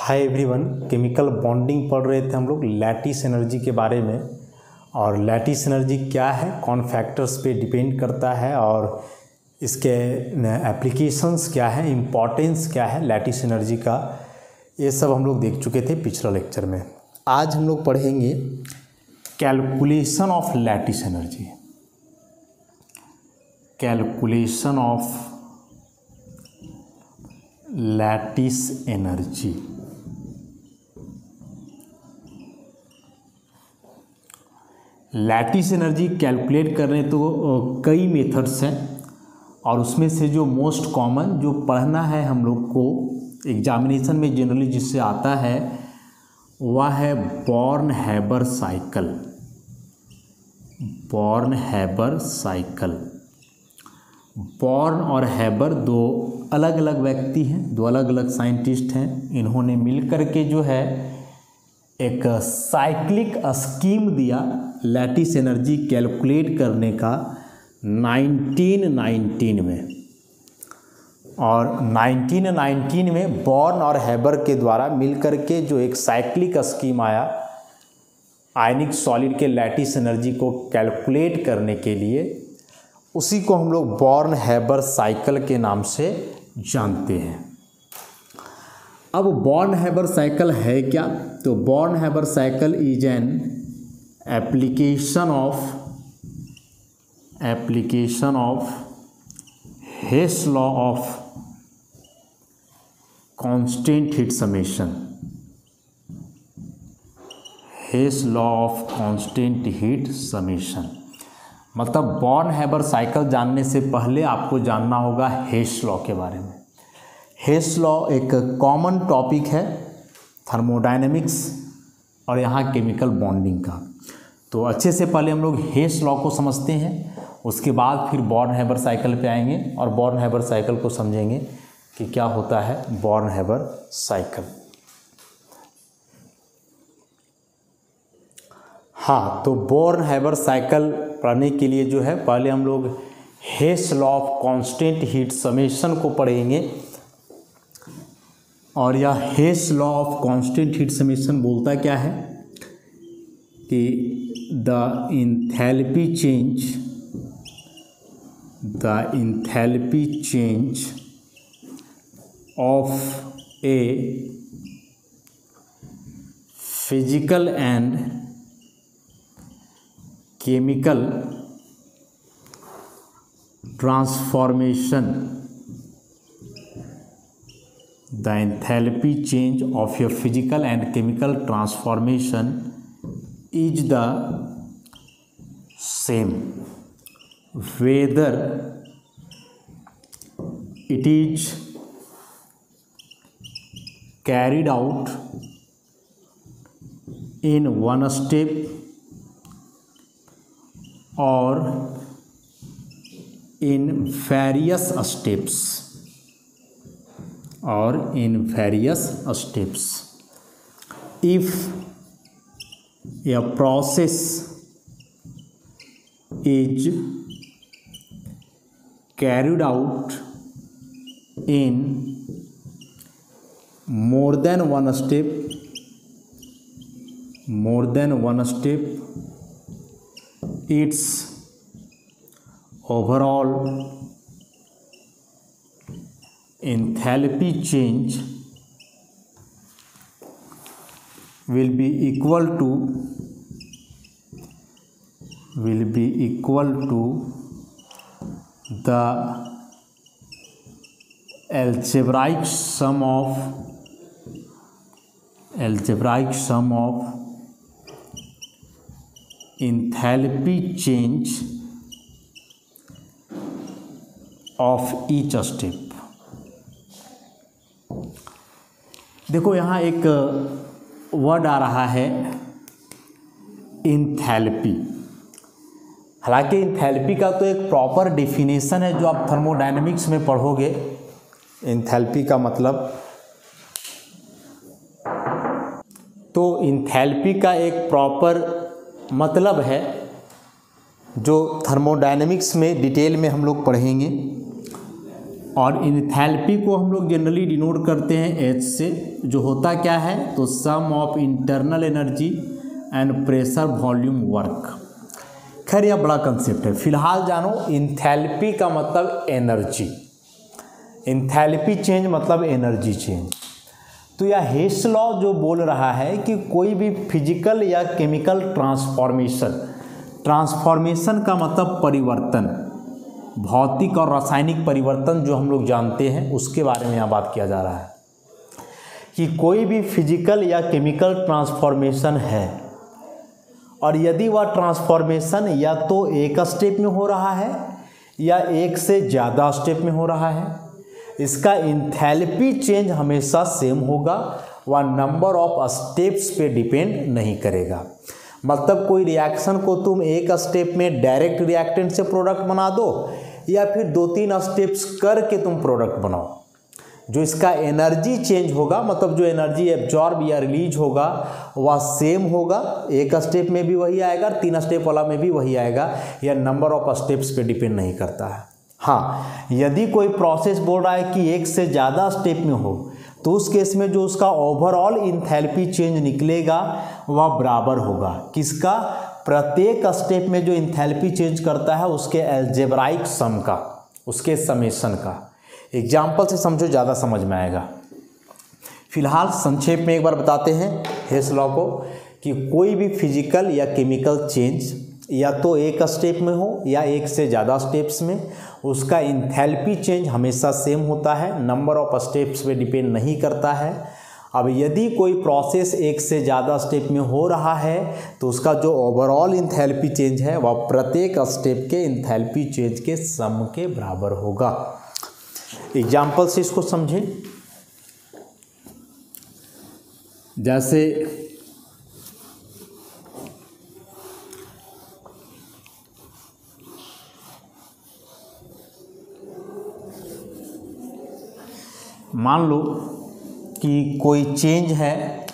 Hi everyone, chemical bonding पढ़ रहे थे हम लोग लैटिस एनर्जी के बारे में। और लैटिस एनर्जी क्या है, कौन फैक्टर्स पे डिपेंड करता है और इसके एप्लीकेशंस क्या है, इम्पॉर्टेंस क्या है लैटिस एनर्जी का, ये सब हम लोग देख चुके थे पिछला लेक्चर में। आज हम लोग पढ़ेंगे calculation of lattice energy. Calculation of lattice energy. Lattice energy calculate करने तो कई मेथड्स हैं और उसमें से जो मोस्ट कॉमन जो पढ़ना है हम लोग को एग्जामिनेशन में जनरली जिससे आता है वह है born-Haber cycle. Born-Haber cycle. Born और हैबर दो अलग अलग व्यक्ति हैं, दो अलग अलग साइंटिस्ट हैं। इन्होंने मिलकर के जो है एक साइक्लिक स्कीम दिया लैटिस एनर्जी कैलकुलेट करने का 1919 में। और 1919 में बॉर्न और हैबर के द्वारा मिलकर के जो एक साइक्लिक स्कीम आया आयनिक सॉलिड के लैटिस एनर्जी को कैलकुलेट करने के लिए, उसी को हम लोग बॉर्न-हैबर साइकिल के नाम से जानते हैं। अब बॉर्न-हैबर साइकिल है क्या? तो Born Haber cycle is an application of Hess law of constant heat summation. Hess law of constant heat summation मतलब बॉर्न-हैबर साइकिल जानने से पहले आपको जानना होगा हेस लॉ के बारे में। हेस लॉ एक कॉमन टॉपिक है थर्मोडायनेमिक्स और यहाँ केमिकल बॉन्डिंग का। तो अच्छे से पहले हम लोग हेस लॉ को समझते हैं, उसके बाद फिर बॉर्न-हैबर साइकिल पे आएंगे और बॉर्न-हैबर साइकिल को समझेंगे कि क्या होता है बॉर्न-हैबर साइकिल। हाँ, तो बॉर्न-हैबर साइकिल पढ़ने के लिए जो है पहले हम लोग Hess law of constant heat summation को पढ़ेंगे। और यह Hess law of constant heat summation बोलता क्या है कि the enthalpy change of a physical and chemical transformation, the enthalpy change of your physical and chemical transformation is the same whether it is carried out in one step or in various steps. If a process is carried out in more than one step, its overall enthalpy change will be equal to the algebraic sum of enthalpy change of each step। देखो यहाँ एक word आ रहा है enthalpy. हालांकि enthalpy का तो एक proper definition है जो आप थर्मोडायनेमिक्स में पढ़ोगे। इंथैल्पी का मतलब, तो इंथैल्पी का एक प्रॉपर मतलब है जो थर्मोडायनेमिक्स में डिटेल में हम लोग पढ़ेंगे। और इनथैल्पी को हम लोग जनरली डिनोट करते हैं H से, जो होता क्या है तो sum of internal energy and pressure volume work. खैर यह बड़ा कंसेप्ट है, फिलहाल जानो इंथैल्पी का मतलब एनर्जी, इंथैल्पी चेंज मतलब एनर्जी चेंज। तो यह हेस लॉ जो बोल रहा है कि कोई भी फिजिकल या केमिकल ट्रांसफॉर्मेशन का मतलब परिवर्तन, भौतिक और रासायनिक परिवर्तन जो हम लोग जानते हैं उसके बारे में यहाँ बात किया जा रहा है कि कोई भी फिजिकल या केमिकल ट्रांसफॉर्मेशन है और यदि वह ट्रांसफॉर्मेशन या तो एक स्टेप में हो रहा है या एक से ज़्यादा स्टेप में हो रहा है, इसका इंथैल्पी चेंज हमेशा सेम होगा, वह नंबर ऑफ स्टेप्स पे डिपेंड नहीं करेगा। मतलब कोई रिएक्शन को तुम एक स्टेप में डायरेक्ट रिएक्टेंट से प्रोडक्ट बना दो या फिर 2-3 स्टेप्स करके तुम प्रोडक्ट बनाओ, जो इसका एनर्जी चेंज होगा, मतलब जो एनर्जी एब्जॉर्ब या रिलीज होगा वह सेम होगा, एक स्टेप में भी वही आएगा, 3 स्टेप वाला में भी वही आएगा, या नंबर ऑफ स्टेप्स पे डिपेंड नहीं करता है। हाँ, यदि कोई प्रोसेस बोल रहा है कि एक से ज़्यादा स्टेप में हो तो उस केस में जो उसका ओवरऑल इंथैल्पी चेंज निकलेगा वह बराबर होगा किसका, प्रत्येक स्टेप में जो इंथैल्पी चेंज करता है उसके अलजेब्राइक सम का, उसके समेशन का। एग्जाम्पल से समझो, ज़्यादा समझ में आएगा। फिलहाल संक्षेप में एक बार बताते हैं हेस लॉ को कि कोई भी फिजिकल या केमिकल चेंज या तो एक स्टेप में हो या एक से ज़्यादा स्टेप्स में, उसका इंथैल्पी चेंज हमेशा सेम होता है, नंबर ऑफ स्टेप्स पे डिपेंड नहीं करता है। अब यदि कोई प्रोसेस एक से ज़्यादा स्टेप में हो रहा है तो उसका जो ओवरऑल इंथैल्पी चेंज है वह प्रत्येक स्टेप के इंथैल्पी चेंज के सम के बराबर होगा। एग्जाम्पल से इसको समझें, जैसे मान लो कि कोई चेंज है,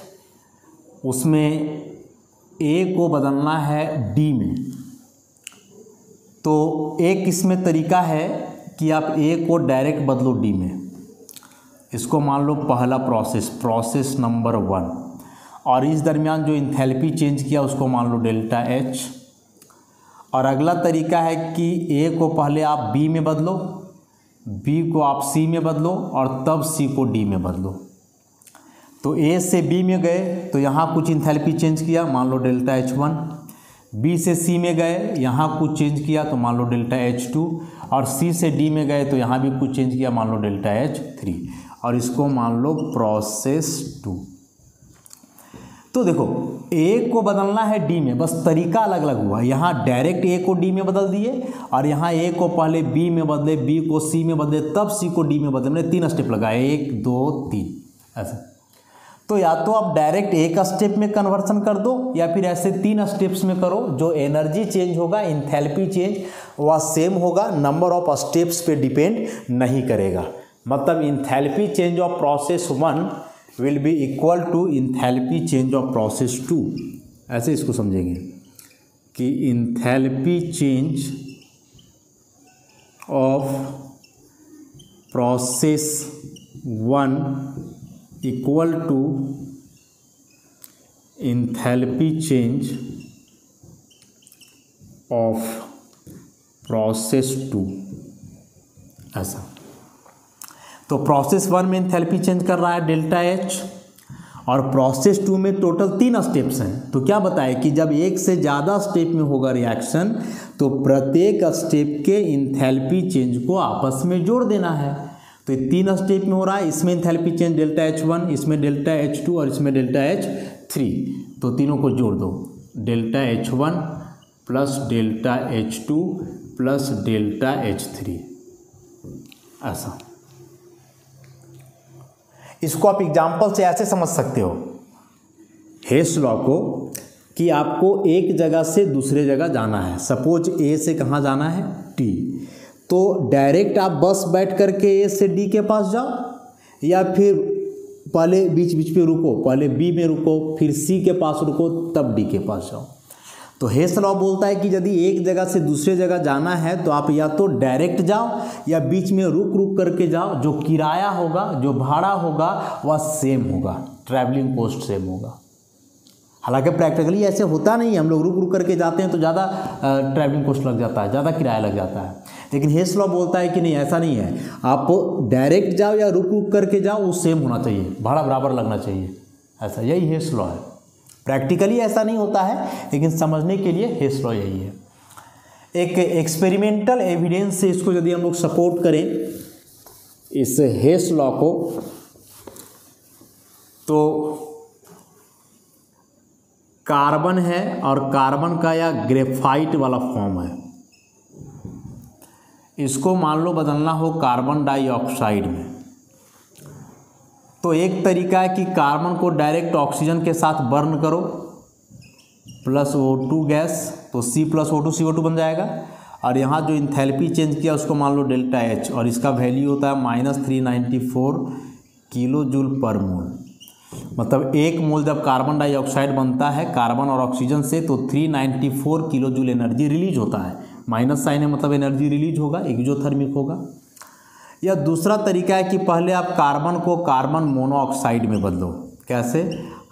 उसमें A को बदलना है D में, तो एक इसमें तरीका है कि आप A को डायरेक्ट बदलो D में। इसको मान लो पहला प्रोसेस नंबर 1, और इस दरमियान जो इंथैल्पी चेंज किया उसको मान लो डेल्टा H। और अगला तरीका है कि A को पहले आप B में बदलो, B को आप C में बदलो और तब C को D में बदलो। तो A से B में गए तो यहाँ कुछ इंथैल्पी चेंज किया, मान लो डेल्टा H1। B से C में गए, यहाँ कुछ चेंज किया तो मान लो डेल्टा H2। और C से D में गए तो यहाँ भी कुछ चेंज किया, मान लो डेल्टा H3। और इसको मान लो प्रोसेस 2। तो देखो A को बदलना है D में, बस तरीका अलग अलग हुआ। यहाँ डायरेक्ट A को D में बदल दिए और यहाँ A को पहले B में बदले, B को C में बदले, तब C को D में बदले। मैंने 3 स्टेप लगाए, 1 2 3 ऐसे। तो या तो आप डायरेक्ट एक स्टेप में कन्वर्सन कर दो या फिर ऐसे 3 स्टेप्स में करो, जो एनर्जी चेंज होगा, इंथैल्पी चेंज वह सेम होगा, नंबर ऑफ स्टेप्स पे डिपेंड नहीं करेगा। मतलब enthalpy change of process 1 will be equal to enthalpy change of process 2। ऐसे इसको समझेंगे कि enthalpy change of process 1 equal to enthalpy change of process 2। ऐसा, तो प्रोसेस 1 में इंथैल्पी चेंज कर रहा है डेल्टा H और प्रोसेस 2 में टोटल 3 स्टेप्स हैं। तो क्या बताए कि जब एक से ज़्यादा स्टेप में होगा रिएक्शन तो प्रत्येक स्टेप के इंथैल्पी चेंज को आपस में जोड़ देना है। तो ये 3 स्टेप में हो रहा है, इसमें इंथैल्पी चेंज डेल्टा H1, इसमें डेल्टा H2 और इसमें डेल्टा H3। तो तीनों को जोड़ दो, delta H1 plus delta H2 plus delta H3। ऐसा, इसको आप एग्जाम्पल से ऐसे समझ सकते हो हेस लॉ को कि आपको एक जगह से दूसरे जगह जाना है। सपोज A से कहाँ जाना है, D। तो डायरेक्ट आप बस बैठ करके A से D के पास जाओ या फिर पहले बीच बीच पे रुको, पहले B में रुको, फिर C के पास रुको, तब D के पास जाओ। तो हेस लॉ बोलता है कि यदि एक जगह से दूसरे जगह जाना है तो आप या तो डायरेक्ट जाओ या बीच में रुक रुक करके जाओ, जो किराया होगा, जो भाड़ा होगा वह सेम होगा, ट्रैवलिंग कॉस्ट सेम होगा। हालांकि प्रैक्टिकली ऐसे होता नहीं है, हम लोग रुक रुक करके जाते हैं तो ज़्यादा ट्रैवलिंग कॉस्ट लग जाता है, ज़्यादा किराया लग जाता है। लेकिन हेस लॉ बोलता है कि नहीं, ऐसा नहीं है, आप डायरेक्ट जाओ या रुक रुक करके जाओ, वो सेम होना चाहिए, भाड़ा बराबर लगना चाहिए, ऐसा यही हेस लॉ है। प्रैक्टिकली ऐसा नहीं होता है, लेकिन समझने के लिए हेस लॉ यही है। एक एक्सपेरिमेंटल एविडेंस से इसको यदि हम लोग सपोर्ट करें इस हेस लॉ को, तो कार्बन है और कार्बन का या ग्रेफाइट वाला फॉर्म है, इसको मान लो बदलना हो कार्बन डाइऑक्साइड में, तो एक तरीका है कि कार्बन को डायरेक्ट ऑक्सीजन के साथ बर्न करो प्लस O2 गैस, तो C प्लस O2 CO2 बन जाएगा। और यहाँ जो इंथैल्पी चेंज किया उसको मान लो डेल्टा H, और इसका वैल्यू होता है -394 किलो जूल पर मोल। मतलब एक मोल जब कार्बन डाइऑक्साइड बनता है कार्बन और ऑक्सीजन से, तो 394 किलो जूल एनर्जी रिलीज होता है। माइनस साइन है मतलब एनर्जी रिलीज होगा, एक्सोथर्मिक होगा। या दूसरा तरीका है कि पहले आप कार्बन को कार्बन मोनोऑक्साइड में बदलो, कैसे,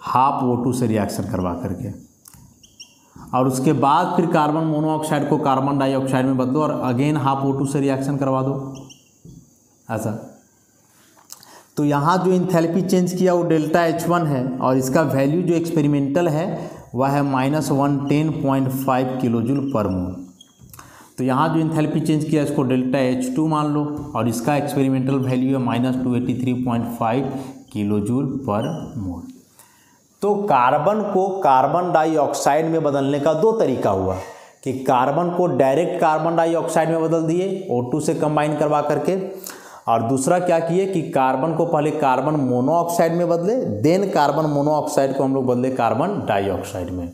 हाफ O2 से रिएक्शन करवा करके, और उसके बाद फिर कार्बन मोनोऑक्साइड को कार्बन डाइऑक्साइड में बदलो और अगेन हाफ O2 से रिएक्शन करवा दो, ऐसा। तो यहाँ जो इंथैल्पी चेंज किया वो डेल्टा H1 है, और इसका वैल्यू जो एक्सपेरिमेंटल है वह है -110.5 किलो जूल पर मोल। तो यहाँ जो इंथैल्पी चेंज किया इसको डेल्टा H2 मान लो, और इसका एक्सपेरिमेंटल वैल्यू है -283.5 किलो जूल पर मोल। तो कार्बन को कार्बन डाइऑक्साइड में बदलने का दो तरीका हुआ, कि कार्बन को डायरेक्ट कार्बन डाइऑक्साइड में बदल दिए O2 से कंबाइन करवा करके, और दूसरा क्या किए कि कार्बन को पहले कार्बन मोनोऑक्साइड में बदले, देन कार्बन मोनोऑक्साइड को हम लोग बदले कार्बन डाइऑक्साइड में।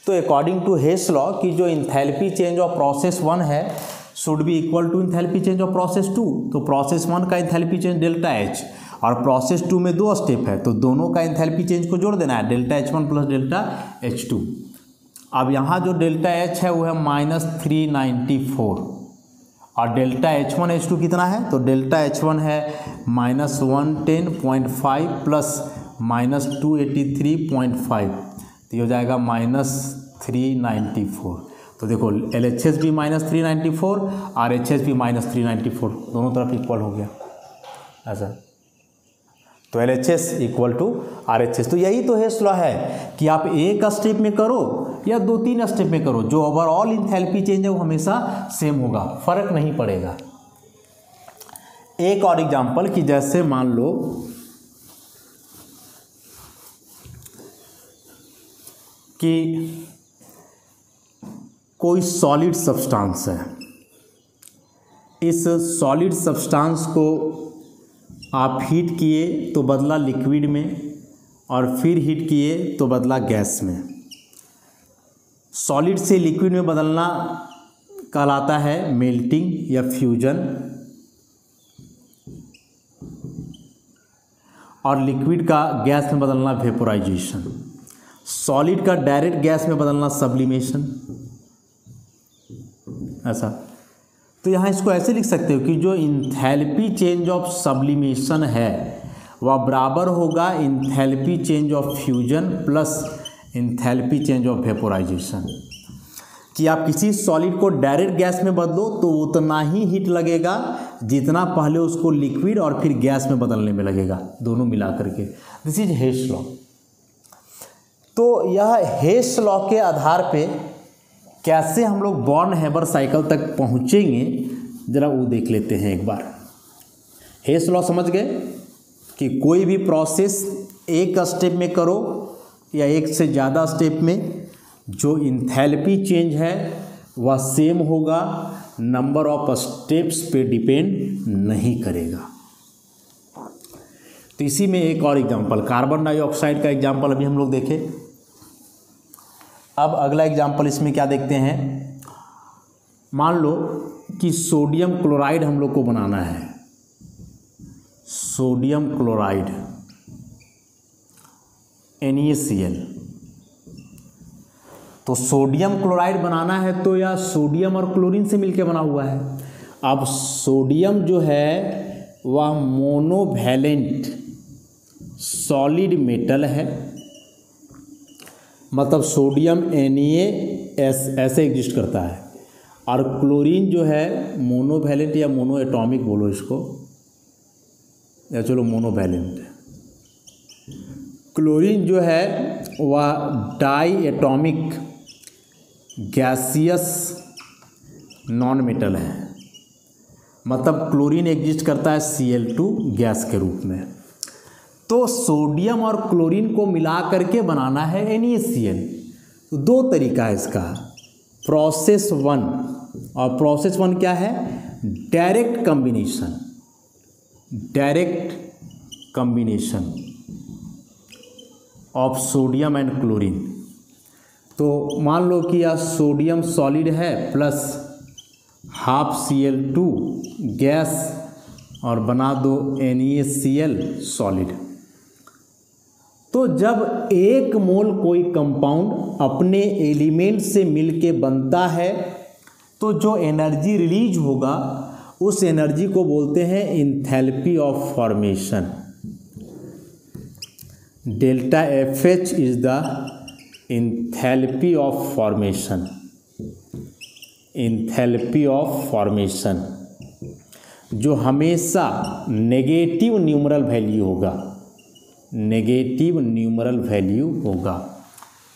तो अकॉर्डिंग टू हेस लॉ की जो इंथैल्पी चेंज ऑफ प्रोसेस 1 है should be equal to enthalpy change of process 2। तो प्रोसेस 1 का इंथैल्पी चेंज डेल्टा H, और प्रोसेस 2 में 2 स्टेप है, तो दोनों का इंथैल्पी चेंज को जोड़ देना है, delta H1 plus delta H2। अब यहाँ जो डेल्टा H है वो है -394, और डेल्टा H1 H2 कितना है, तो डेल्टा H1 है -110.5 प्लस -283.5, तो ये हो जाएगा -394। तो देखो LHS भी -394 और HS भी -394, दोनों तरफ इक्वल हो गया, ऐसा। तो LHS इक्वल टू RHS। तो यही तो हेस लॉ है कि आप एक स्टेप में करो या 2-3 स्टेप में करो, जो ओवरऑल इंथैल्पी चेंज है वो हमेशा सेम होगा, फर्क नहीं पड़ेगा। एक और एग्जांपल कि जैसे मान लो कि कोई सॉलिड सब्सटेंस है, इस सॉलिड सब्सटेंस को आप हीट किए तो बदला लिक्विड में, और फिर हीट किए तो बदला गैस में। सॉलिड से लिक्विड में बदलना कहलाता है मेल्टिंग या फ्यूजन, और लिक्विड का गैस में बदलना वेपोराइजेशन। सॉलिड का डायरेक्ट गैस में बदलना सब्लिमेशन, ऐसा। तो यहाँ इसको ऐसे लिख सकते हो कि जो इंथैल्पी चेंज ऑफ सब्लिमेशन है वह बराबर होगा enthalpy change of fusion plus enthalpy change of vaporisation. कि आप किसी सॉलिड को डायरेक्ट गैस में बदलो तो उतना ही हीट लगेगा जितना पहले उसको लिक्विड और फिर गैस में बदलने में लगेगा, दोनों मिला करके। This is Hess law. तो यह हेस लॉ के आधार पे कैसे हम लोग बॉर्न हैबर साइकिल तक पहुँचेंगे ज़रा वो देख लेते हैं एक बार। हेस लॉ समझ गए कि कोई भी प्रोसेस एक स्टेप में करो या एक से ज़्यादा स्टेप में, जो इंथैल्पी चेंज है वह सेम होगा, नंबर ऑफ स्टेप्स पे डिपेंड नहीं करेगा। तो इसी में एक और एग्जांपल, कार्बन डाइऑक्साइड का एग्जांपल अभी हम लोग देखे। अब अगला एग्जांपल इसमें क्या देखते हैं, मान लो कि सोडियम क्लोराइड हम लोग को बनाना है, सोडियम क्लोराइड NaCl। तो सोडियम क्लोराइड बनाना है तो यह सोडियम और क्लोरीन से मिलकर बना हुआ है। अब सोडियम जो है वह मोनोवैलेंट सॉलिड मेटल है, मतलब सोडियम Na ऐसे एग्जिस्ट करता है, और क्लोरीन जो है मोनोवैलेंट या मोनो एटॉमिक बोलो इसको, या चलो मोनोवैलेंट। क्लोरीन जो है वह diatomic gaseous non metal है, मतलब क्लोरीन एग्जिस्ट करता है Cl2 गैस के रूप में। तो सोडियम और क्लोरीन को मिला करके बनाना है NaCl। तो दो तरीका है इसका, प्रोसेस 1, और प्रोसेस 1 क्या है? Direct combination of sodium and chlorine. तो मान लो कि यह सोडियम सॉलिड है प्लस हाफ Cl2 गैस और बना दो NaCl सॉलिड। तो जब एक मोल कोई कंपाउंड अपने एलिमेंट से मिलके बनता है तो जो एनर्जी रिलीज होगा उस एनर्जी को बोलते हैं enthalpy of formation. Delta FH is the enthalpy of formation. Enthalpy of formation जो हमेशा नेगेटिव न्यूमरल वैल्यू होगा, नेगेटिव न्यूमरल वैल्यू होगा।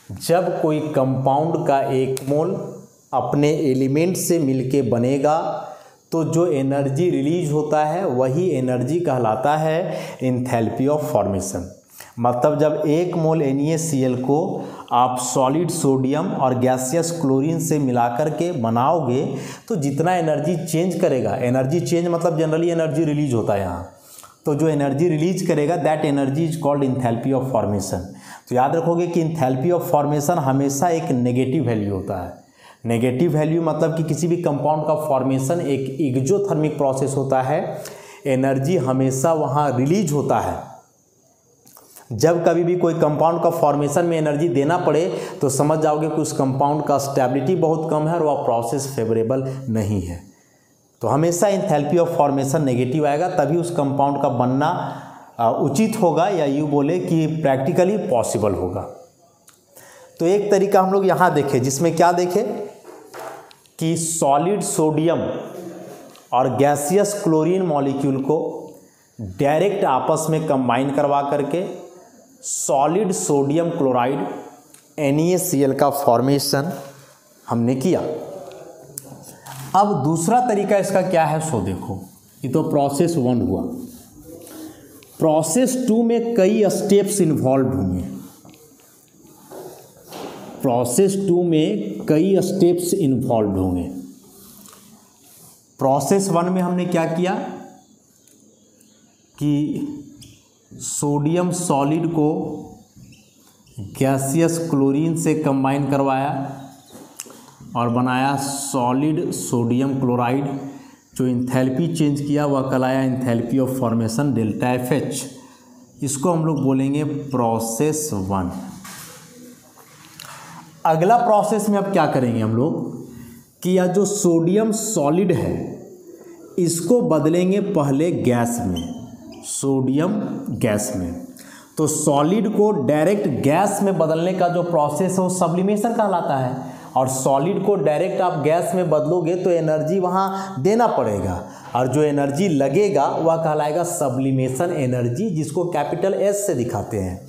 जब कोई कंपाउंड का एक मोल अपने एलिमेंट से मिलके बनेगा तो जो एनर्जी रिलीज होता है वही एनर्जी कहलाता है इंथैल्पी ऑफ फॉर्मेशन। मतलब जब एक मोल NaCl को आप सॉलिड सोडियम और गैसियस क्लोरीन से मिलाकर के बनाओगे तो जितना एनर्जी चेंज करेगा, एनर्जी चेंज मतलब जनरली एनर्जी रिलीज होता है यहाँ, तो जो एनर्जी रिलीज करेगा that energy is called enthalpy of formation. तो याद रखोगे कि इंथैल्पी ऑफ फॉर्मेशन हमेशा एक नेगेटिव वैल्यू होता है। नेगेटिव वैल्यू मतलब कि किसी भी कंपाउंड का फॉर्मेशन एक एक्सोथर्मिक प्रोसेस होता है, एनर्जी हमेशा वहाँ रिलीज होता है। जब कभी भी कोई कंपाउंड का फॉर्मेशन में एनर्जी देना पड़े तो समझ जाओगे कि उस कंपाउंड का स्टेबिलिटी बहुत कम है और वह प्रोसेस फेवरेबल नहीं है। तो हमेशा इंथैल्पी ऑफ फॉर्मेशन नेगेटिव आएगा, तभी उस कंपाउंड का बनना उचित होगा, या यूँ बोले कि प्रैक्टिकली पॉसिबल होगा। तो एक तरीका हम लोग यहाँ देखें जिसमें क्या देखें कि सॉलिड सोडियम और गैसियस क्लोरीन मॉलिक्यूल को डायरेक्ट आपस में कंबाइन करवा करके सॉलिड सोडियम क्लोराइड NaCl का फॉर्मेशन हमने किया। अब दूसरा तरीका इसका क्या है सो देखो, ये तो प्रोसेस 1 हुआ। प्रोसेस 2 में कई स्टेप्स इन्वॉल्व होंगे। प्रोसेस 2 में कई स्टेप्स इन्वॉल्व होंगे। प्रोसेस 1 में हमने क्या किया कि सोडियम सॉलिड को गैसियस क्लोरीन से कंबाइन करवाया और बनाया सॉलिड सोडियम क्लोराइड। जो इंथैल्पी चेंज किया वह कहलाया enthalpy of formation delta FH। इसको हम लोग बोलेंगे प्रोसेस 1। अगला प्रोसेस में अब क्या करेंगे हम लोग कि यह जो सोडियम सॉलिड है इसको बदलेंगे पहले गैस में, सोडियम गैस में। तो सॉलिड को डायरेक्ट गैस में बदलने का जो प्रोसेस है वो सब्लिमेशन कहलाता है, और सॉलिड को डायरेक्ट आप गैस में बदलोगे तो एनर्जी वहाँ देना पड़ेगा, और जो एनर्जी लगेगा वह कहलाएगा सब्लिमेशन एनर्जी, जिसको कैपिटल S से दिखाते हैं।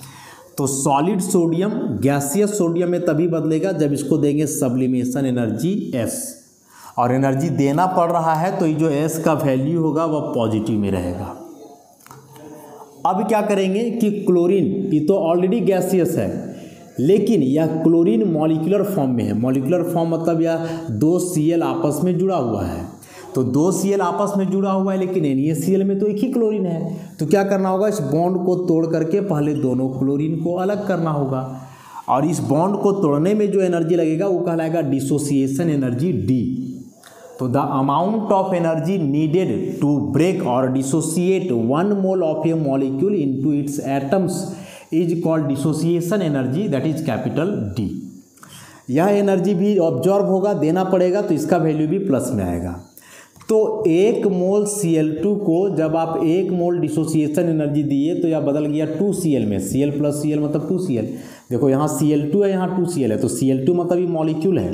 तो सॉलिड सोडियम गैसियस सोडियम में तभी बदलेगा जब इसको देंगे सब्लिमेशन एनर्जी S, और एनर्जी देना पड़ रहा है तो ये जो S का वैल्यू होगा वह पॉजिटिव में रहेगा। अब क्या करेंगे कि क्लोरीन, ये तो ऑलरेडी गैसियस है लेकिन यह क्लोरीन मॉलिक्यूलर फॉर्म में है। मॉलिक्यूलर फॉर्म मतलब यह 2 Cl आपस में जुड़ा हुआ है। तो 2 Cl आपस में जुड़ा हुआ है लेकिन NaCl में तो एक ही क्लोरीन है। तो क्या करना होगा, इस बॉन्ड को तोड़ करके पहले दोनों क्लोरीन को अलग करना होगा, और इस बॉन्ड को तोड़ने में जो एनर्जी लगेगा वो कहलाएगा डिसोसिएशन एनर्जी D। तो the amount of energy needed to break और dissociate 1 mole of a molecule into its atoms is called dissociation energy, that is capital D। यह एनर्जी भी ऑब्जॉर्ब होगा, देना पड़ेगा, तो इसका वैल्यू भी प्लस में आएगा। तो 1 मोल Cl2 को जब आप 1 मोल डिसोसिएशन एनर्जी दिए तो यह बदल गया 2Cl में। Cl प्लस Cl मतलब 2Cl। देखो यहाँ Cl2 है, यहाँ 2Cl है, तो Cl2 मतलब ये मॉलिक्यूल है,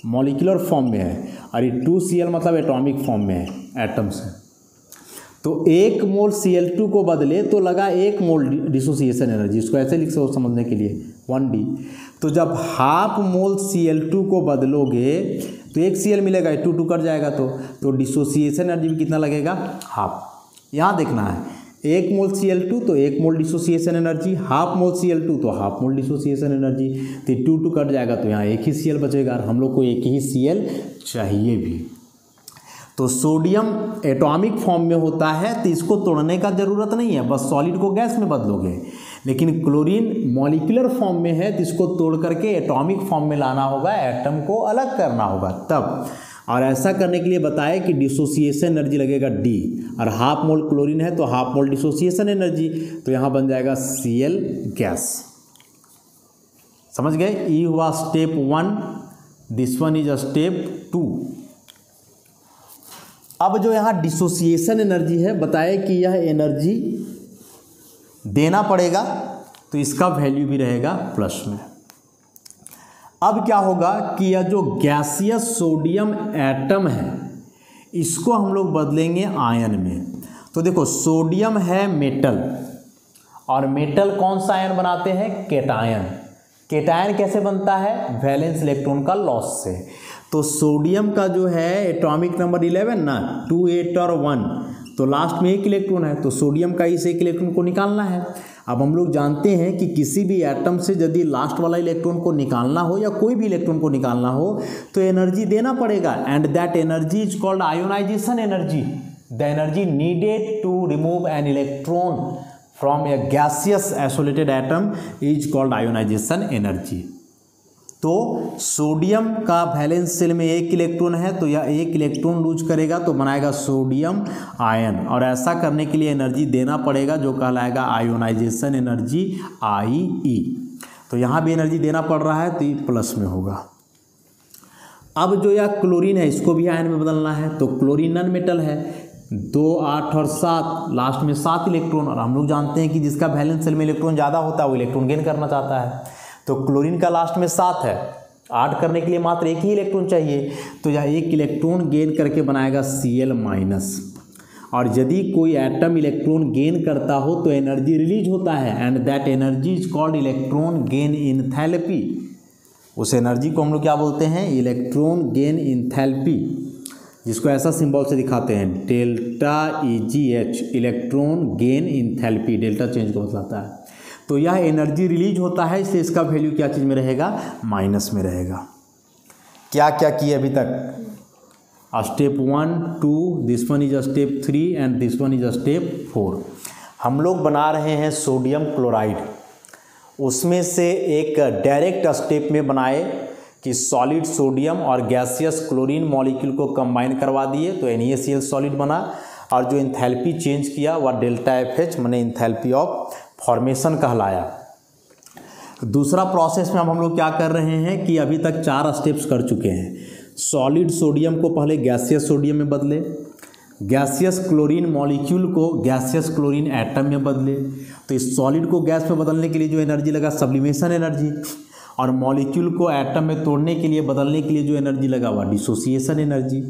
मॉलिक्यूलर फॉर्म में है, और ये 2Cl मतलब एटॉमिक फॉर्म में है, एटम्स है। तो 1 मोल Cl2 को बदले तो लगा 1 मोल डिसोसिएशन एनर्जी, इसको ऐसे लिख सकते समझने के लिए 1D। तो जब हाफ मोल Cl2 को बदलोगे तो 1 Cl मिलेगा, 2 कट जाएगा, तो डिसोसिएशन एनर्जी भी कितना लगेगा, हाफ। यहाँ देखना है 1 मोल Cl2 तो 1 mole dissociation energy, half mole Cl2 तो हाफ मोल डिसोसिएशन एनर्जी, तो 2 कट जाएगा, तो यहाँ 1 ही Cl बचेगा, और हम लोग को 1 ही Cl चाहिए भी। तो सोडियम एटॉमिक फॉर्म में होता है, तो इसको तोड़ने का ज़रूरत नहीं है, बस सॉलिड को गैस में बदलोगे। लेकिन क्लोरीन मॉलिक्यूलर फॉर्म में है, तो इसको तोड़ करके एटॉमिक फॉर्म में लाना होगा, एटम को अलग करना होगा तब। और ऐसा करने के लिए बताया कि डिसोसिएशन एनर्जी लगेगा D, और हाफ मोल क्लोरीन है तो हाफ मोल डिसोसिएशन एनर्जी, तो यहाँ बन जाएगा Cl गैस। समझ गए? ई हुआ step 1, this one is step 2। अब जो यहाँ डिसोसिएशन एनर्जी है, बताए कि यह एनर्जी देना पड़ेगा, तो इसका वैल्यू भी रहेगा प्लस में। अब क्या होगा कि यह जो गैसियस सोडियम एटम है, इसको हम लोग बदलेंगे आयन में। तो देखो सोडियम है मेटल, और मेटल कौन सा आयन बनाते हैं, केटायन। केटायन कैसे बनता है, वैलेंस इलेक्ट्रॉन का लॉस से। तो सोडियम का जो है एटॉमिक नंबर 11 ना, 2 8 और 1, तो लास्ट में 1 इलेक्ट्रॉन है, तो सोडियम का इस 1 इलेक्ट्रॉन को निकालना है। अब हम लोग जानते हैं कि किसी भी एटम से यदि लास्ट वाला इलेक्ट्रॉन को निकालना हो या कोई भी इलेक्ट्रॉन को निकालना हो तो एनर्जी देना पड़ेगा, and that energy is called ionization energy. The energy needed to remove an electron from a gaseous isolated atom is called ionization energy. तो सोडियम का वैलेंस शेल में 1 इलेक्ट्रॉन है, तो यह 1 इलेक्ट्रॉन लूज करेगा तो बनाएगा सोडियम आयन, और ऐसा करने के लिए एनर्जी देना पड़ेगा जो कहलाएगा आयोनाइजेशन एनर्जी IE। तो यहाँ भी एनर्जी देना पड़ रहा है, तो ये प्लस में होगा। अब जो यह क्लोरीन है, इसको भी आयन में बदलना है, तो क्लोरीन नॉन मेटल है, 2 8 और 7, लास्ट में 7 इलेक्ट्रॉन, और हम लोग जानते हैं कि जिसका वैलेंस शेल में इलेक्ट्रॉन ज़्यादा होता है वो इलेक्ट्रॉन गेन करना चाहता है। तो क्लोरीन का लास्ट में 7 है, 8 करने के लिए मात्र 1 ही इलेक्ट्रॉन चाहिए, तो यह 1 इलेक्ट्रॉन गेन करके बनाएगा Cl माइनस। और यदि कोई एटम इलेक्ट्रॉन गेन करता हो तो एनर्जी रिलीज होता है, and that energy is called electron gain enthalpy. उस एनर्जी को हम लोग क्या बोलते हैं, इलेक्ट्रॉन गेन इंथैल्पी, जिसको ऐसा सिंबल से दिखाते हैं delta EgH, electron gain enthalpy, delta change को बताता है। तो यह एनर्जी रिलीज होता है, इसलिए इसका वैल्यू क्या चीज़ में रहेगा, माइनस में रहेगा। क्या क्या किए अभी तक, step 1 2, this one is step 3 and this one is step 4। हम लोग बना रहे हैं सोडियम क्लोराइड। उसमें से एक डायरेक्ट स्टेप में बनाए कि सॉलिड सोडियम और गैसियस क्लोरीन मॉलिक्यूल को कंबाइन करवा दिए तो NaCl सॉलिड बना, और जो इंथैल्पी चेंज किया वह डेल्टा FH माने इंथैल्पी ऑफ फॉर्मेशन कहलाया। दूसरा प्रोसेस में अब हम लोग क्या कर रहे हैं कि अभी तक 4 स्टेप्स कर चुके हैं। सॉलिड सोडियम को पहले गैसियस सोडियम में बदले, गैसियस क्लोरीन मॉलिक्यूल को गैसियस क्लोरीन एटम में बदले। तो इस सॉलिड को गैस में बदलने के लिए जो एनर्जी लगा सब्लिमेशन एनर्जी, और मॉलिक्यूल को एटम में तोड़ने के लिए बदलने के लिए जो एनर्जी लगा हुआ डिसोसिएशन एनर्जी।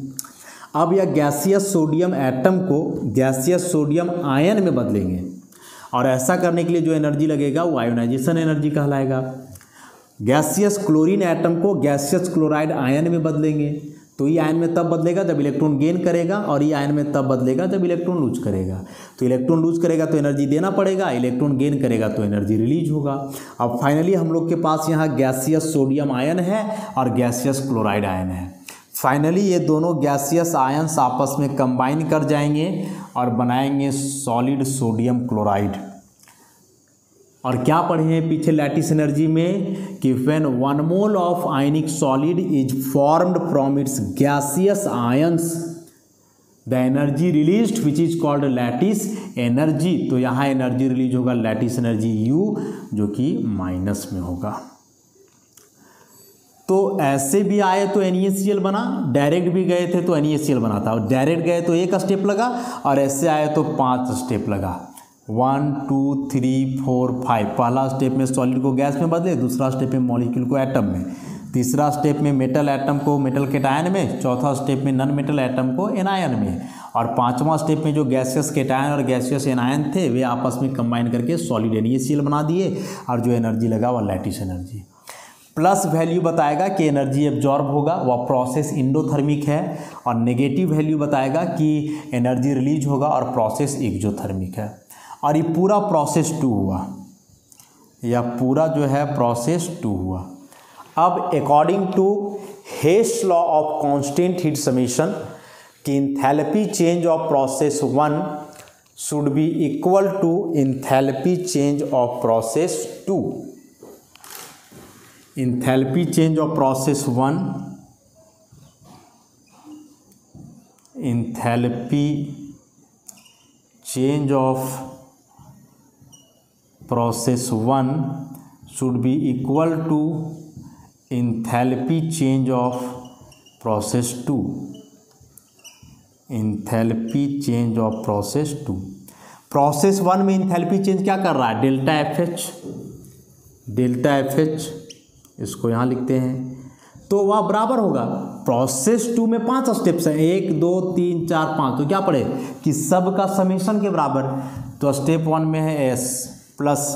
अब यह गैसियस सोडियम एटम को गैसियस सोडियम आयन में बदलेंगे, और ऐसा करने के लिए जो एनर्जी लगेगा वो आयोनाइजेशन एनर्जी कहलाएगा। गैसियस क्लोरीन एटम को गैसियस क्लोराइड आयन में बदलेंगे, तो ये आयन में तब बदलेगा जब इलेक्ट्रॉन गेन करेगा, और ये आयन में तब बदलेगा जब इलेक्ट्रॉन लूज करेगा। तो इलेक्ट्रॉन लूज करेगा तो एनर्जी देना पड़ेगा, इलेक्ट्रॉन गेन करेगा तो एनर्जी रिलीज होगा। अब फाइनली हम लोग के पास यहाँ गैसियस सोडियम आयन है और गैसियस क्लोराइड आयन है। फाइनली ये दोनों गैसियस आयन्स आपस में कंबाइन कर जाएंगे और बनाएंगे सॉलिड सोडियम क्लोराइड। और क्या पढ़े हैं पीछे लैटिस एनर्जी में कि when 1 mole of ionic solid is formed from its gaseous ions the energy released which is called lattice energy. तो यहाँ एनर्जी रिलीज होगा लैटिस एनर्जी U, जो कि माइनस में होगा। तो ऐसे भी आए तो NaCl बना, डायरेक्ट भी गए थे तो NaCl बना था, और डायरेक्ट गए तो एक स्टेप लगा, और ऐसे आए तो 5 स्टेप लगा। 1 2 3 4 5। पहला स्टेप में सॉलिड को गैस में बदले, दूसरा स्टेप में मॉलिक्यूल को एटम में, तीसरा स्टेप में मेटल एटम को मेटल केटायन में, चौथा स्टेप में नॉन मेटल एटम को एनायन में, और पांचवा स्टेप में जो गैसियस केटायन और गैसियस एनायन थे वे आपस में कंबाइन करके सॉलिड NaCl बना दिए, और जो एनर्जी लगा वह लैटिस एनर्जी। प्लस वैल्यू बताएगा कि एनर्जी एब्जॉर्ब होगा, वह प्रोसेस इंडोथर्मिक है, और नेगेटिव वैल्यू बताएगा कि एनर्जी रिलीज होगा और प्रोसेस एक्जोथर्मिक है। और ये पूरा प्रोसेस 2 हुआ, या पूरा जो है प्रोसेस 2 हुआ। अब according to Hess law of constant heat summation कि enthalpy change of process 1 should be equal to enthalpy change of process 2। Enthalpy change of process 1, enthalpy change of process 1 should be equal to enthalpy change of process 2। Enthalpy change of process 2। Process 1 में enthalpy change क्या कर रहा है? Delta FH, delta FH इसको यहाँ लिखते हैं, तो वह बराबर होगा। प्रोसेस 2 में 5 स्टेप्स हैं, 1 2 3 4 5, तो क्या पड़े कि सब का समेशन के बराबर। तो स्टेप 1 में है S प्लस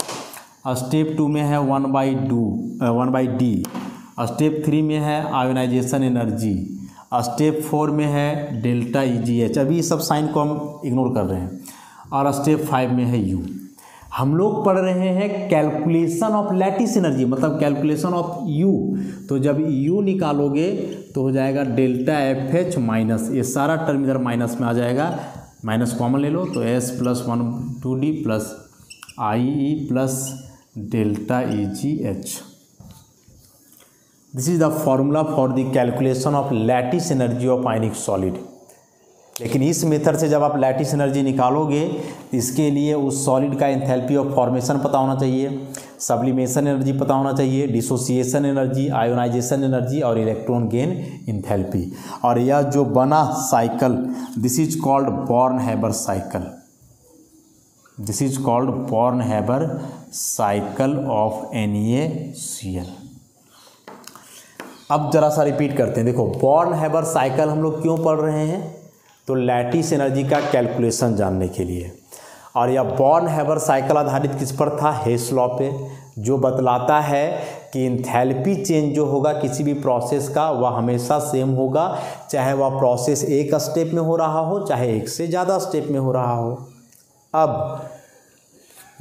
स्टेप 2 में है 1/D, स्टेप 3 में है आयोनाइजेशन एनर्जी, स्टेप 4 में है डेल्टा EGH, अभी सब साइन को हम इग्नोर कर रहे हैं, और स्टेप 5 में है U। हम लोग पढ़ रहे हैं कैलकुलेशन ऑफ लैटिस एनर्जी, मतलब कैलकुलेशन ऑफ U। तो जब U निकालोगे तो हो जाएगा डेल्टा FH माइनस, ये सारा टर्म इधर माइनस में आ जाएगा, माइनस कॉमन ले लो, तो S plus 1/2D plus IE plus delta EGH। This is the formula for the calculation of lattice energy of ionic solid. लेकिन इस मेथड से जब आप लैटिस एनर्जी निकालोगे तो इसके लिए उस सॉलिड का एंथैल्पी ऑफ फॉर्मेशन पता होना चाहिए, सब्लिमेशन एनर्जी पता होना चाहिए, डिसोसिएशन एनर्जी, आयोनाइजेशन एनर्जी और इलेक्ट्रॉन गेन एंथैल्पी। और यह जो बना cycle, this is called born-Haber cycle. This is called born-Haber cycle of NaCl। अब जरा सा रिपीट करते हैं। देखो, बॉर्न-हैबर साइकिल हम लोग क्यों पढ़ रहे हैं? तो लैटिस एनर्जी का कैलकुलेशन जानने के लिए। और यह बॉर्न-हैबर साइकिल आधारित किस पर था? हेस लॉ पे, जो बतलाता है कि इंथैल्पी चेंज जो होगा किसी भी प्रोसेस का वह हमेशा सेम होगा, चाहे वह प्रोसेस एक स्टेप में हो रहा हो चाहे एक से ज़्यादा स्टेप में हो रहा हो। अब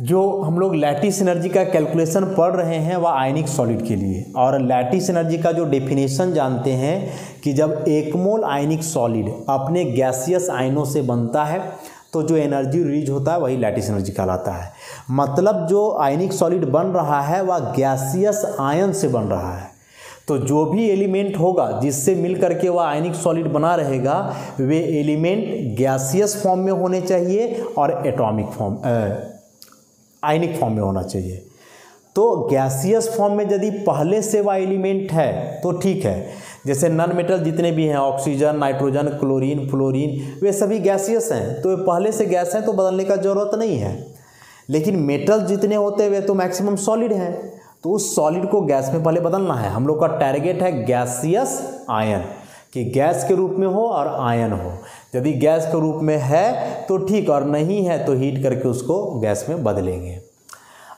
जो हम लोग लैटिस एनर्जी का कैलकुलेशन पढ़ रहे हैं वह आयनिक सॉलिड के लिए, और लैटिस एनर्जी का जो डेफिनेशन जानते हैं कि जब 1 मोल आयनिक सॉलिड अपने गैसियस आयनों से बनता है तो जो एनर्जी रिलीज होता है वही लैटिस एनर्जी कहलाता है। मतलब जो आयनिक सॉलिड बन रहा है वह गैसियस आयन से बन रहा है, तो जो भी एलिमेंट होगा जिससे मिल करके वह आयनिक सॉलिड बना रहेगा वे एलिमेंट गैसियस फॉर्म में होने चाहिए और एटॉमिक फॉर्म आयनिक फॉर्म में होना चाहिए। तो गैसियस फॉर्म में यदि पहले से वह एलिमेंट है तो ठीक है, जैसे नॉन मेटल जितने भी हैं, ऑक्सीजन, नाइट्रोजन, क्लोरीन, फ्लोरीन, वे सभी गैसियस हैं, तो वे पहले से गैस हैं तो बदलने का ज़रूरत नहीं है। लेकिन मेटल जितने होते हैं वे तो मैक्सिमम सॉलिड हैं, तो उस सॉलिड को गैस में पहले बदलना है। हम लोग का टारगेट है गैसियस आयन, कि गैस के रूप में हो और आयन हो। यदि गैस के रूप में है तो ठीक, और नहीं है तो हीट करके उसको गैस में बदलेंगे।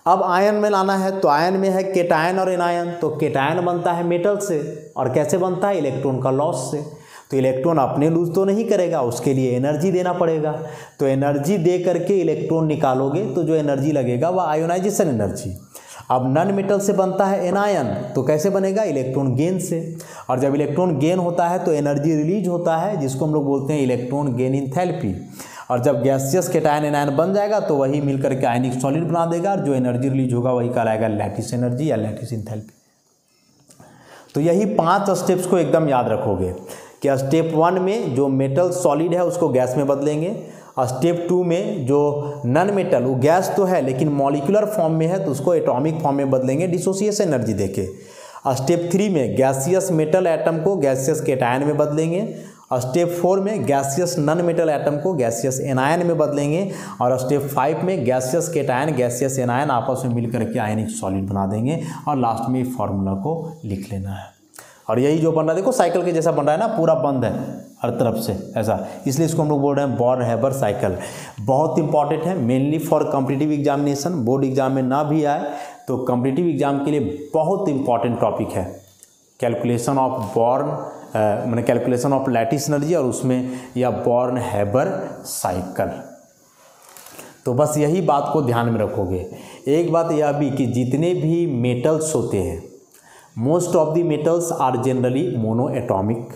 अब आयन में लाना है तो आयन में है केटायन और एनायन, तो केटायन बनता है मेटल से, और कैसे बनता है? इलेक्ट्रॉन का लॉस से। तो इलेक्ट्रॉन अपने लूज तो नहीं करेगा, उसके लिए एनर्जी देना पड़ेगा, तो एनर्जी दे करके इलेक्ट्रॉन निकालोगे तो जो एनर्जी लगेगा वह आयोनाइजेशन एनर्जी। अब नॉन मेटल से बनता है एनायन, तो कैसे बनेगा? इलेक्ट्रॉन गेन से, और जब इलेक्ट्रॉन गेन होता है तो एनर्जी रिलीज होता है जिसको हम लोग बोलते हैं इलेक्ट्रॉन गेन एंथैल्पी। और जब गैसियस केटायन एनायन बन जाएगा तो वही मिलकर के आयनिक सॉलिड बना देगा, और जो एनर्जी रिलीज होगा वही कहलाएगा लैटिस एनर्जी या लैटिस एंथैल्पी। तो यही 5 स्टेप्स को एकदम याद रखोगे कि स्टेप 1 में जो मेटल सॉलिड है उसको गैस में बदलेंगे, स्टेप 2 में जो नॉन मेटल वो गैस तो है लेकिन मॉलिक्यूलर फॉर्म में है तो उसको एटॉमिक फॉर्म में बदलेंगे डिसोसिएशन एनर्जी देके, स्टेप 3 में गैसियस मेटल एटम को गैसियस केटायन में बदलेंगे। स्टेप 4 में गैसियस नॉन मेटल एटम को गैसियस एनायन में बदलेंगे। और स्टेप 5 में गैसियस केटायन गैसियस एनायन आपस में मिल करके आयनिक सॉलिड बना देंगे। और लास्ट में फार्मूला को लिख लेना है। और यही जो बन रहा है देखो साइकिल के जैसा बन रहा है ना, पूरा बंद है हर तरफ से ऐसा, इसलिए इसको हम लोग बोल रहे हैं बॉर्न हैबर साइकिल। बहुत इंपॉर्टेंट है, mainly for competitive examination, board exam में ना भी आए तो कॉम्पिटिटिव एग्जाम के लिए बहुत इंपॉर्टेंट टॉपिक है कैलकुलेशन ऑफ बॉर्न मैंने कैलकुलेशन ऑफ लैटिस एनर्जी और उसमें या बॉर्न हैबर साइकिल। तो बस यही बात को ध्यान में रखोगे। एक बात यह भी कि जितने भी मेटल्स होते हैं, most of the metals are generally monatomic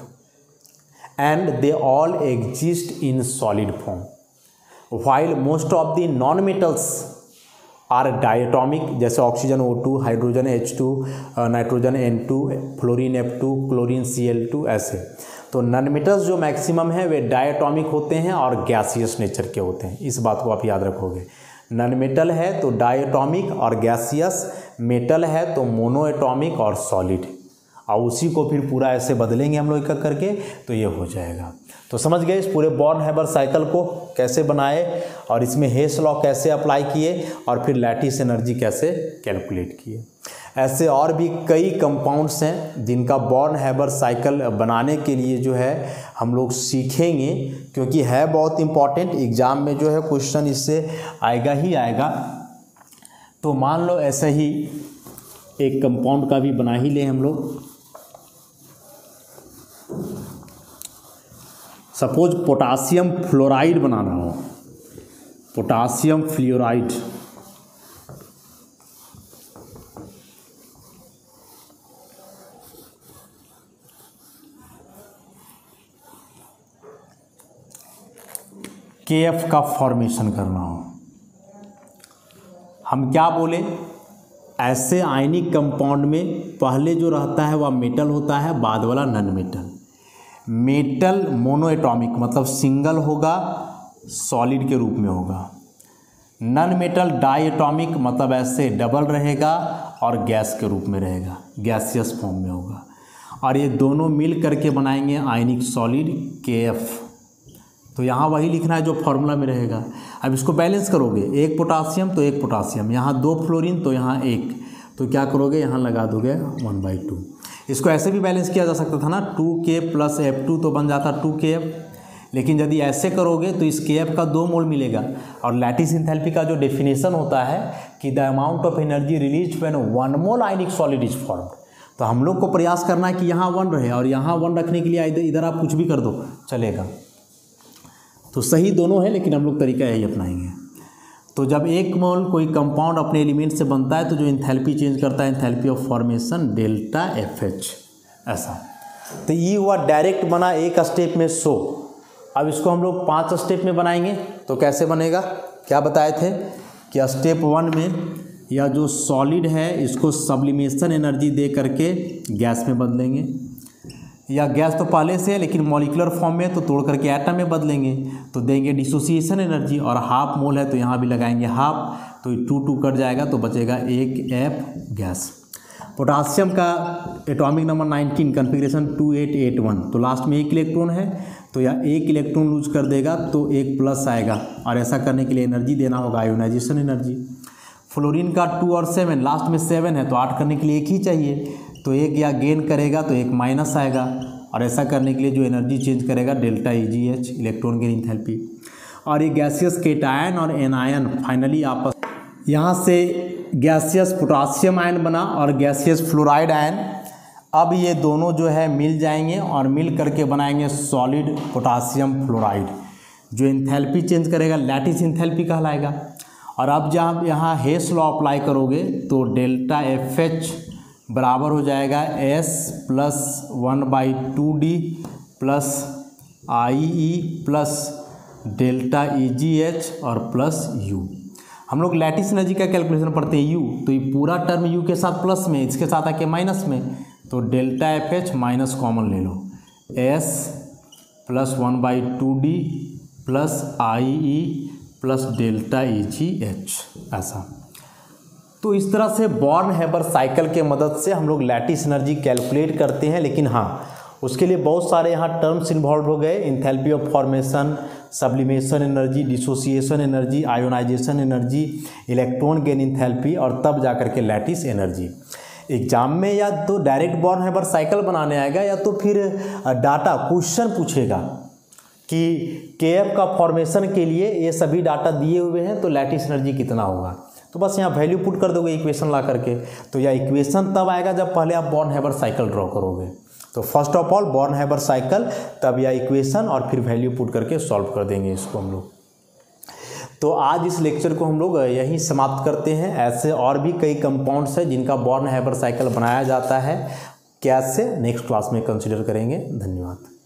and they all exist in solid form, while most of the non metals are diatomic, जैसे oxygen O2, hydrogen H2, nitrogen N2, fluorine F2, chlorine Cl2 ऐसे। तो non metals जो maximum है वे diatomic होते हैं और gaseous nature के होते हैं। इस बात को आप याद रखोगे। नॉन मेटल है तो डायटॉमिक और गैसियस, मेटल है तो मोनो एटॉमिक और सॉलिड, और उसी को फिर पूरा ऐसे बदलेंगे हम लोग एक करके तो ये हो जाएगा। तो समझ गए इस पूरे बॉर्न हैबर साइकिल को कैसे बनाए और इसमें हेस लॉ कैसे अप्लाई किए और फिर लैटिस एनर्जी कैसे कैलकुलेट किए। ऐसे और भी कई कंपाउंड्स हैं जिनका बॉर्न हैबर साइकिल बनाने के लिए जो है हम लोग सीखेंगे, क्योंकि है बहुत इंपॉर्टेंट। एग्ज़ाम में जो है क्वेश्चन इससे आएगा ही आएगा। तो मान लो ऐसे ही एक कंपाउंड का भी बना ही ले हम लोग। सपोज पोटासियम फ्लोराइड बनाना हो, पोटासियम फ्लोराइड, KF का फॉर्मेशन करना हो, हम क्या बोले, ऐसे आयनिक कंपाउंड में पहले जो रहता है वह मेटल होता है, बाद वाला non metal. Metal mono atomic मतलब सिंगल होगा, सॉलिड के रूप में होगा। नॉन मेटल डाई एटॉमिक मतलब ऐसे डबल रहेगा और गैस के रूप में रहेगा, गैसियस फॉर्म में होगा। और ये दोनों मिल करके बनाएंगे आयनिक सॉलिड KF। तो यहाँ वही लिखना है जो फॉर्मूला में रहेगा। अब इसको बैलेंस करोगे, एक पोटासियम तो एक पोटासियम, यहाँ 2 फ्लोरीन तो यहाँ 1, तो क्या करोगे यहाँ लगा दोगे 1/2। इसको ऐसे भी बैलेंस किया जा सकता था ना, 2K + F2 तो बन जाता 2KF, लेकिन यदि ऐसे करोगे तो इस KF का 2 मोल मिलेगा। और लैटिस एंथैल्पी का जो डेफिनेशन होता है कि the amount of energy release when 1 mole ionic solid is formed. तो हम लोग को प्रयास करना है कि यहाँ 1 रहे, और यहाँ 1 रखने के लिए इधर आप कुछ भी कर दो चलेगा। तो सही दोनों है, लेकिन हम लोग तरीका यही अपनाएंगे। तो जब 1 मोल कोई कंपाउंड अपने एलिमेंट से बनता है तो जो एंथैल्पी चेंज करता है, एंथैल्पी ऑफ फॉर्मेशन ΔFH ऐसा। तो ये हुआ डायरेक्ट बना एक स्टेप में 100। अब इसको हम लोग 5 स्टेप में बनाएंगे। तो कैसे बनेगा, क्या बताए थे कि स्टेप 1 में या जो सॉलिड है इसको सब्लिमेशन एनर्जी दे करके गैस में बदलेंगे, या गैस तो पहले से है लेकिन मॉलिक्यूलर फॉर्म में, तो तोड़ करके एटम में बदलेंगे तो देंगे डिसोसिएशन एनर्जी। और हाफ मोल है तो यहाँ भी लगाएंगे हाफ, तो 2 कट जाएगा तो बचेगा 1F गैस। पोटासियम का एटॉमिक नंबर 19, कन्फिग्रेशन 2881, तो लास्ट में 1 इलेक्ट्रॉन है तो यह 1 इलेक्ट्रॉन लूज कर देगा तो 1 प्लस आएगा, और ऐसा करने के लिए एनर्जी देना होगा आयोनाइजेशन एनर्जी। फ्लोरीन का 2 और 7, लास्ट में 7 है तो 8 करने के लिए 1 ही चाहिए, तो 1 या गेन करेगा तो 1 माइनस आएगा, और ऐसा करने के लिए जो एनर्जी चेंज करेगा ΔEgH, इलेक्ट्रॉन गेन एंथैल्पी। और ये गैसियस केटायन और एनायन फाइनली आपस, यहाँ से गैसियस पोटासियम आयन बना और गैसियस फ्लोराइड आयन। अब ये दोनों जो है मिल जाएंगे और मिल करके बनाएंगे सॉलिड पोटासियम फ्लोराइड, जो एंथैल्पी चेंज करेगा लैटिस एंथैल्पी कहलाएगा। और अब जब यहाँ हेस लॉ अप्लाई करोगे तो ΔFH बराबर हो जाएगा S + 1/2D + IE + ΔEgH और प्लस U। हम लोग लैटिस एनर्जी का कैलकुलेशन पढ़ते हैं U, तो ये पूरा टर्म U के साथ प्लस में, इसके साथ आके माइनस में, तो ΔFH माइनस कॉमन ले लो, S + 1/2D + IE + ΔEgH ऐसा। तो इस तरह से बॉर्न हैबर साइकिल के मदद से हम लोग लैटिस एनर्जी कैलकुलेट करते हैं। लेकिन हाँ, उसके लिए बहुत सारे यहाँ टर्म्स इन्वॉल्व हो गए, enthalpy of formation, sublimation energy, dissociation energy, ionization energy, electron gain enthalpy, और तब जाकर के लैटिस एनर्जी। एग्जाम में या तो डायरेक्ट बॉर्न हैबर साइकिल बनाने आएगा या तो फिर डाटा क्वेश्चन पूछेगा कि KF का फॉर्मेशन के लिए ये सभी डाटा दिए हुए हैं तो लैटिस एनर्जी कितना होगा। तो बस यहाँ वैल्यू पुट कर दोगे इक्वेशन ला करके। तो यह इक्वेशन तब आएगा जब पहले आप बॉर्न हैबर साइकिल ड्रॉ करोगे। तो first of all born Haber cycle, तब यह इक्वेशन, और फिर वैल्यू पुट करके सॉल्व कर देंगे इसको हम लोग। तो आज इस लेक्चर को हम लोग यहीं समाप्त करते हैं। ऐसे और भी कई कंपाउंड्स हैं जिनका बॉर्न हैबर साइकिल बनाया जाता है, कैसे नेक्स्ट क्लास में कंसिडर करेंगे। धन्यवाद।